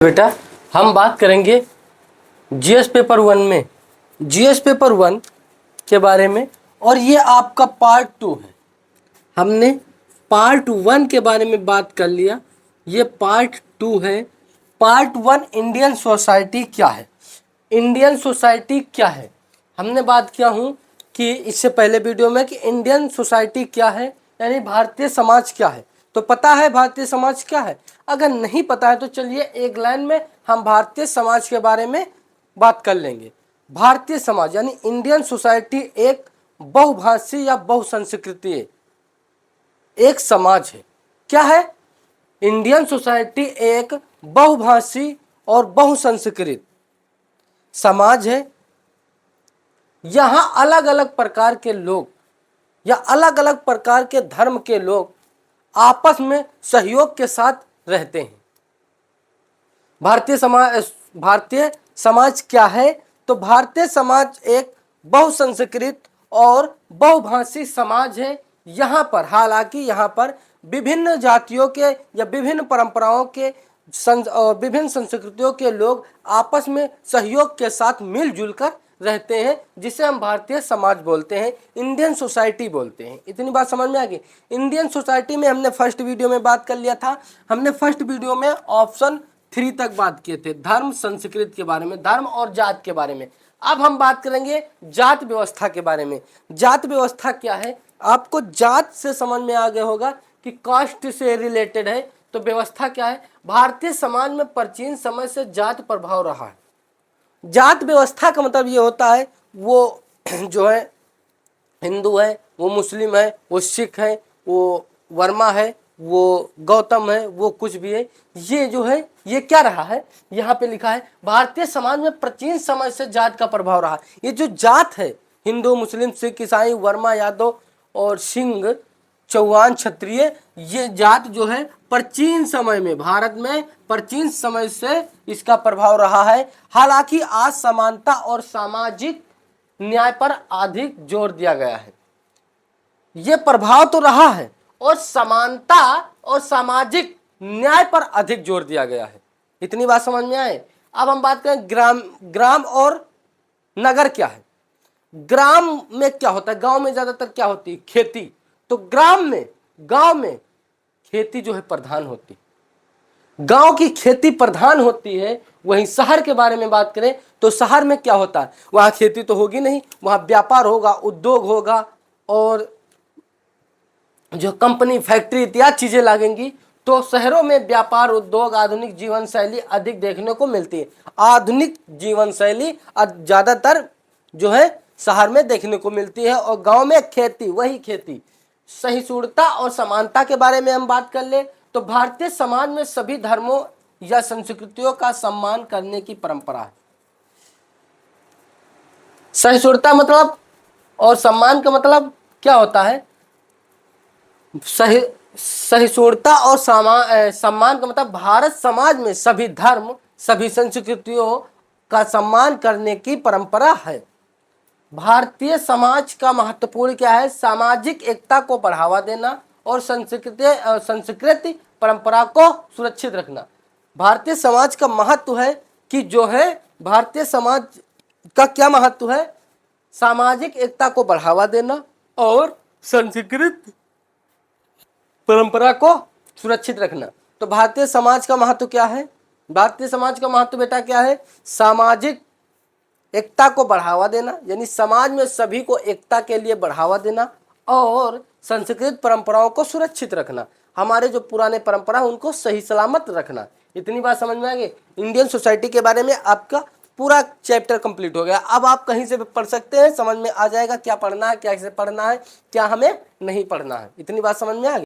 बेटा हम बात करेंगे जीएस पेपर वन में जीएस पेपर वन के बारे में। और ये आपका पार्ट टू है। हमने पार्ट वन के बारे में बात कर लिया, ये पार्ट टू है। पार्ट वन इंडियन सोसाइटी क्या है, इंडियन सोसाइटी क्या है हमने बात किया हूँ कि इससे पहले वीडियो में कि इंडियन सोसाइटी क्या है, यानी भारतीय समाज क्या है। तो पता है भारतीय समाज क्या है? अगर नहीं पता है तो चलिए एक लाइन में हम भारतीय समाज के बारे में बात कर लेंगे। भारतीय समाज यानी इंडियन सोसाइटी एक बहुभाषी या बहुसंस्कृतीय एक समाज है। क्या है? इंडियन सोसाइटी एक बहुभाषी और बहुसंस्कृत समाज है। यहाँ अलग अलग प्रकार के लोग या अलग अलग प्रकार के धर्म के लोग आपस में सहयोग के साथ रहते हैं। भारतीय समाज क्या है? तो भारतीय समाज एक बहुसंस्कृत और बहुभाषी समाज है। यहाँ पर हालांकि यहाँ पर विभिन्न जातियों के या विभिन्न परंपराओं के विभिन्न संस्कृतियों के लोग आपस में सहयोग के साथ मिलजुल कर रहते हैं, जिसे हम भारतीय समाज बोलते हैं, इंडियन सोसाइटी बोलते हैं। इतनी बात समझ में आ गई। इंडियन सोसाइटी में हमने फर्स्ट वीडियो में बात कर लिया था। हमने फर्स्ट वीडियो में ऑप्शन 3 तक बात किए थे, धर्म संस्कृति के बारे में, धर्म और जात के बारे में। अब हम बात करेंगे जात व्यवस्था के बारे में। जात व्यवस्था क्या है? आपको जात से समझ में आ गया होगा कि कास्ट से रिलेटेड है। तो व्यवस्था क्या है? भारतीय समाज में प्राचीन समय से जात प्रभाव रहा है। जात व्यवस्था का मतलब ये होता है, वो जो है हिंदू है, वो मुस्लिम है, वो सिख है, वो वर्मा है, वो गौतम है, वो कुछ भी है, ये जो है ये क्या रहा है? यहाँ पे लिखा है भारतीय समाज में प्राचीन समय से जात का प्रभाव रहा। ये जो जात है, हिंदू मुस्लिम सिख ईसाई वर्मा यादव और सिंह चौहान क्षत्रिय, ये जात जो है प्राचीन समय में भारत में प्राचीन समय से इसका प्रभाव रहा है। हालांकि आज समानता और सामाजिक न्याय पर अधिक जोर दिया गया है। ये प्रभाव तो रहा है और समानता और सामाजिक न्याय पर अधिक जोर दिया गया है। इतनी बात समझ में आए। अब हम बात करें ग्राम और नगर क्या है। ग्राम में क्या होता है? गांव में ज्यादातर क्या होती है? खेती। तो गांव में खेती जो है प्रधान होती है, गांव की खेती प्रधान होती है। वहीं शहर के बारे में बात करें तो शहर में क्या होता है? वहां खेती तो होगी नहीं, वहां व्यापार होगा, उद्योग होगा और जो कंपनी फैक्ट्री इत्यादि चीजें लगेंगी। तो शहरों में व्यापार उद्योग आधुनिक जीवन शैली अधिक देखने को मिलती है। आधुनिक जीवन शैली ज्यादातर जो है शहर में देखने को मिलती है और गांव में खेती, वही खेती। सहिष्णुता और समानता के बारे में हम बात कर ले तो भारतीय समाज में सभी धर्मों या संस्कृतियों का सम्मान करने की परंपरा है। सहिष्णुता मतलब और सम्मान का मतलब क्या होता है? सहिष्णुता और सम्मान का मतलब भारत समाज में सभी धर्म सभी संस्कृतियों का सम्मान करने की परंपरा है। भारतीय समाज का महत्वपूर्ण क्या है? सामाजिक एकता को बढ़ावा देना और संस्कृति परंपरा को सुरक्षित रखना। भारतीय समाज का महत्व है कि जो है भारतीय समाज का क्या महत्व है? सामाजिक एकता को बढ़ावा देना और संस्कृति परंपरा को सुरक्षित रखना। तो भारतीय समाज का महत्व क्या है? भारतीय समाज का महत्व बेटा क्या है? सामाजिक एकता को बढ़ावा देना, यानी समाज में सभी को एकता के लिए बढ़ावा देना और संस्कृत परंपराओं को सुरक्षित रखना। हमारे जो पुराने परंपरा उनको सही सलामत रखना। इतनी बात समझ में आ गई। इंडियन सोसाइटी के बारे में आपका पूरा चैप्टर कंप्लीट हो गया। अब आप कहीं से भी पढ़ सकते हैं, समझ में आ जाएगा क्या पढ़ना है, कैसे पढ़ना है, क्या हमें नहीं पढ़ना है। इतनी बात समझ में आ गई।